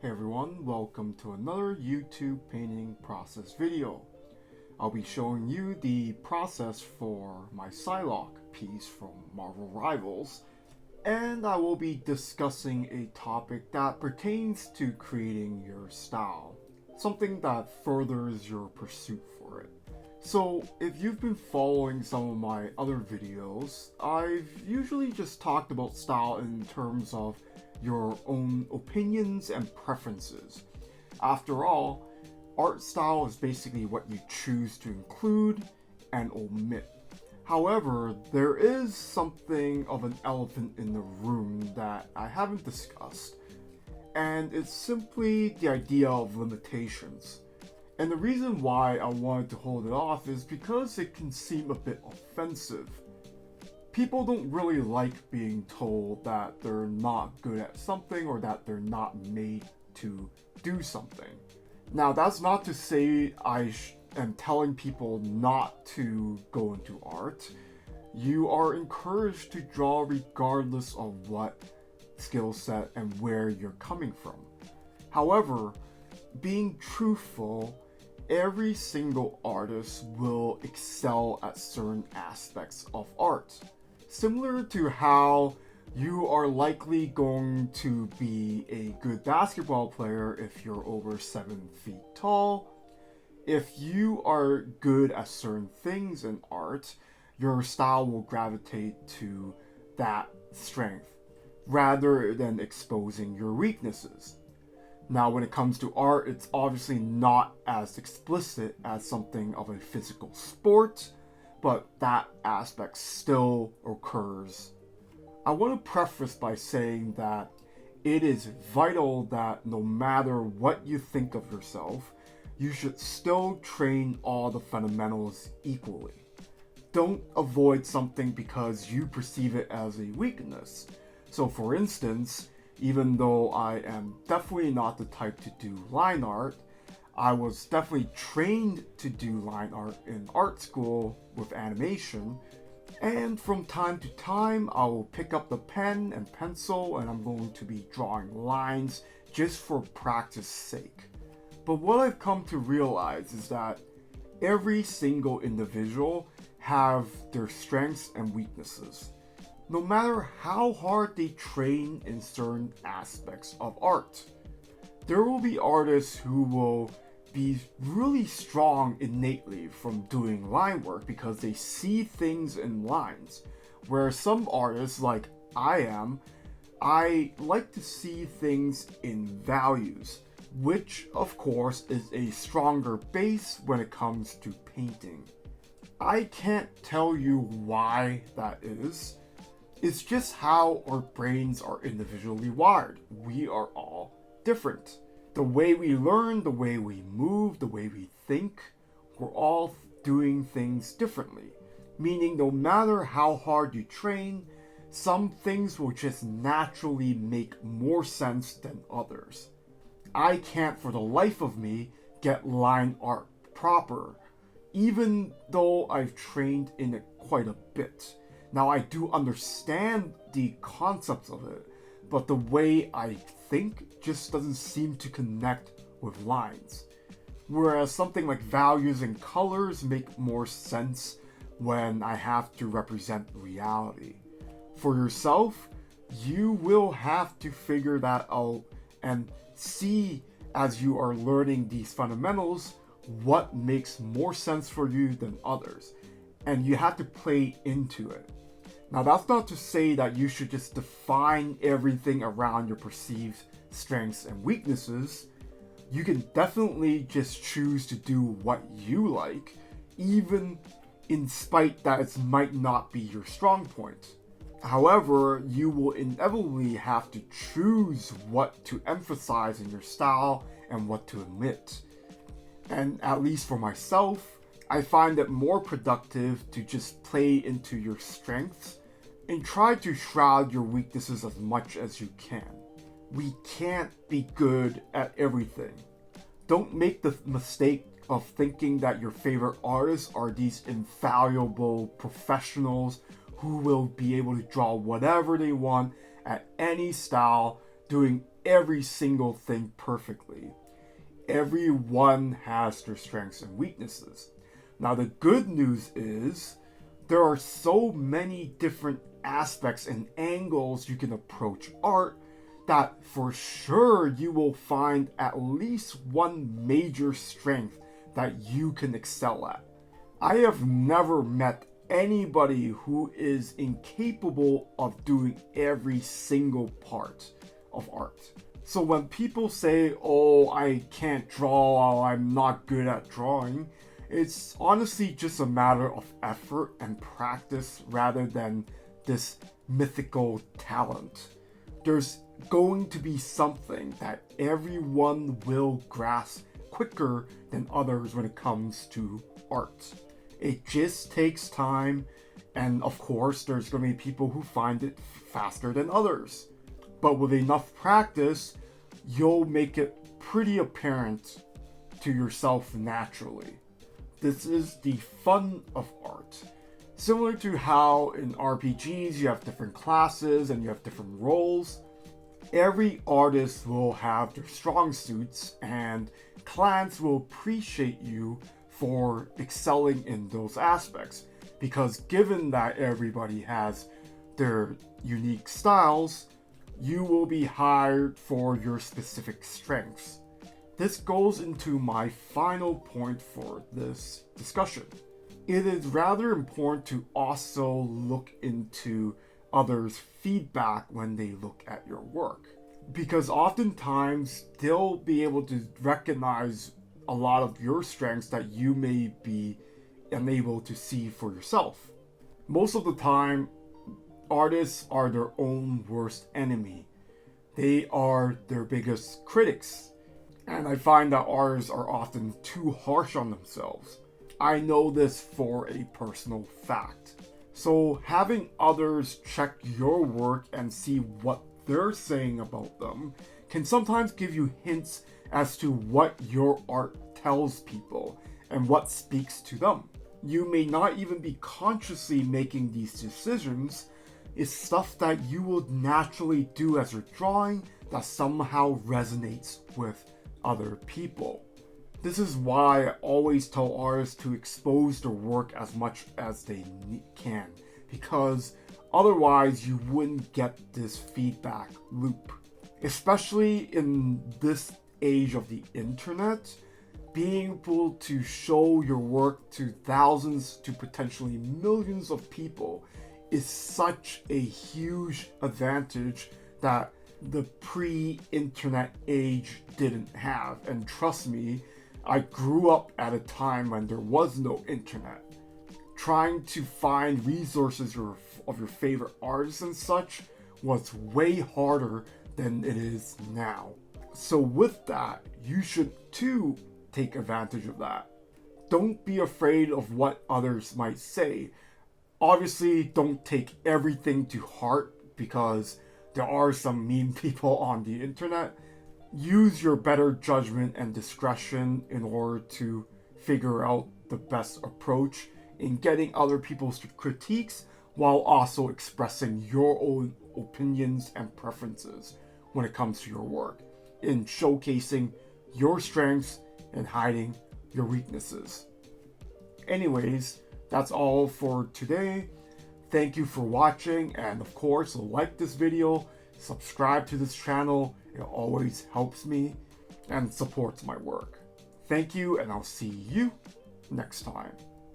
Hey everyone, welcome to another YouTube painting process video. I'll be showing you the process for my Psylocke piece from Marvel Rivals, and I will be discussing a topic that pertains to creating your style, something that furthers your pursuit for it. So, if you've been following some of my other videos, I've usually just talked about style in terms of your own opinions and preferences. After all, art style is basically what you choose to include and omit. However, there is something of an elephant in the room that I haven't discussed, and it's simply the idea of limitations. And the reason why I wanted to hold it off is because it can seem a bit offensive. People don't really like being told that they're not good at something or that they're not made to do something. Now, that's not to say I am telling people not to go into art. You are encouraged to draw regardless of what skill set and where you're coming from. However, being truthful, every single artist will excel at certain aspects of art. Similar to how you are likely going to be a good basketball player if you're over 7 feet tall. If you are good at certain things in art, your style will gravitate to that strength rather than exposing your weaknesses. Now, when it comes to art, it's obviously not as explicit as something of a physical sport, but that aspect still occurs. I want to preface by saying that it is vital that no matter what you think of yourself, you should still train all the fundamentals equally. Don't avoid something because you perceive it as a weakness. So for instance, even though I am definitely not the type to do line art, I was definitely trained to do line art in art school with animation, and from time to time I will pick up the pen and pencil and I'm going to be drawing lines just for practice sake. But what I've come to realize is that every single individual have their strengths and weaknesses. No matter how hard they train in certain aspects of art, there will be artists who will be really strong innately from doing line work because they see things in lines. Whereas some artists, like I like to see things in values, which of course is a stronger base when it comes to painting. I can't tell you why that is. It's just how our brains are individually wired. We are all different. The way we learn, the way we move, the way we think, we're all doing things differently. Meaning no matter how hard you train, some things will just naturally make more sense than others. I can't for the life of me get line art proper, even though I've trained in it quite a bit. Now I do understand the concepts of it, but the way I think just doesn't seem to connect with lines. Whereas something like values and colors make more sense when I have to represent reality. For yourself, you will have to figure that out and see as you are learning these fundamentals what makes more sense for you than others. And you have to play into it. Now, that's not to say that you should just define everything around your perceived strengths and weaknesses. You can definitely just choose to do what you like, even in spite that it might not be your strong point. However, you will inevitably have to choose what to emphasize in your style and what to omit. And at least for myself, I find it more productive to just play into your strengths and try to shroud your weaknesses as much as you can. We can't be good at everything. Don't make the mistake of thinking that your favorite artists are these infallible professionals who will be able to draw whatever they want at any style, doing every single thing perfectly. Everyone has their strengths and weaknesses. Now, the good news is there are so many different aspects and angles you can approach art that for sure you will find at least one major strength that you can excel at. I have never met anybody who is incapable of doing every single part of art. So when people say, oh, I can't draw, I'm not good at drawing, it's honestly just a matter of effort and practice rather than this mythical talent. There's going to be something that everyone will grasp quicker than others when it comes to art. It just takes time, and of course there's going to be people who find it faster than others. But with enough practice, you'll make it pretty apparent to yourself naturally. This is the fun of art. Similar to how in RPGs you have different classes and you have different roles, every artist will have their strong suits, and clans will appreciate you for excelling in those aspects. Because given that everybody has their unique styles, you will be hired for your specific strengths. This goes into my final point for this discussion. It is rather important to also look into others' feedback when they look at your work. Because oftentimes they'll be able to recognize a lot of your strengths that you may be unable to see for yourself. Most of the time, artists are their own worst enemy. They are their biggest critics. And I find that artists are often too harsh on themselves. I know this for a personal fact. So having others check your work and see what they're saying about them can sometimes give you hints as to what your art tells people and what speaks to them. You may not even be consciously making these decisions. It's stuff that you will naturally do as you're drawing that somehow resonates with other people. This is why I always tell artists to expose their work as much as they can, because otherwise you wouldn't get this feedback loop. Especially in this age of the internet, being able to show your work to thousands to potentially millions of people is such a huge advantage that the pre-internet age didn't have. And trust me, I grew up at a time when there was no internet. Trying to find resources of your favorite artists and such was way harder than it is now. So with that, you should too take advantage of that. Don't be afraid of what others might say. Obviously, don't take everything to heart because there are some mean people on the internet. Use your better judgment and discretion in order to figure out the best approach in getting other people's critiques while also expressing your own opinions and preferences when it comes to your work, in showcasing your strengths and hiding your weaknesses. Anyways, that's all for today. Thank you for watching, and of course, like this video, subscribe to this channel. It always helps me and supports my work. Thank you, and I'll see you next time.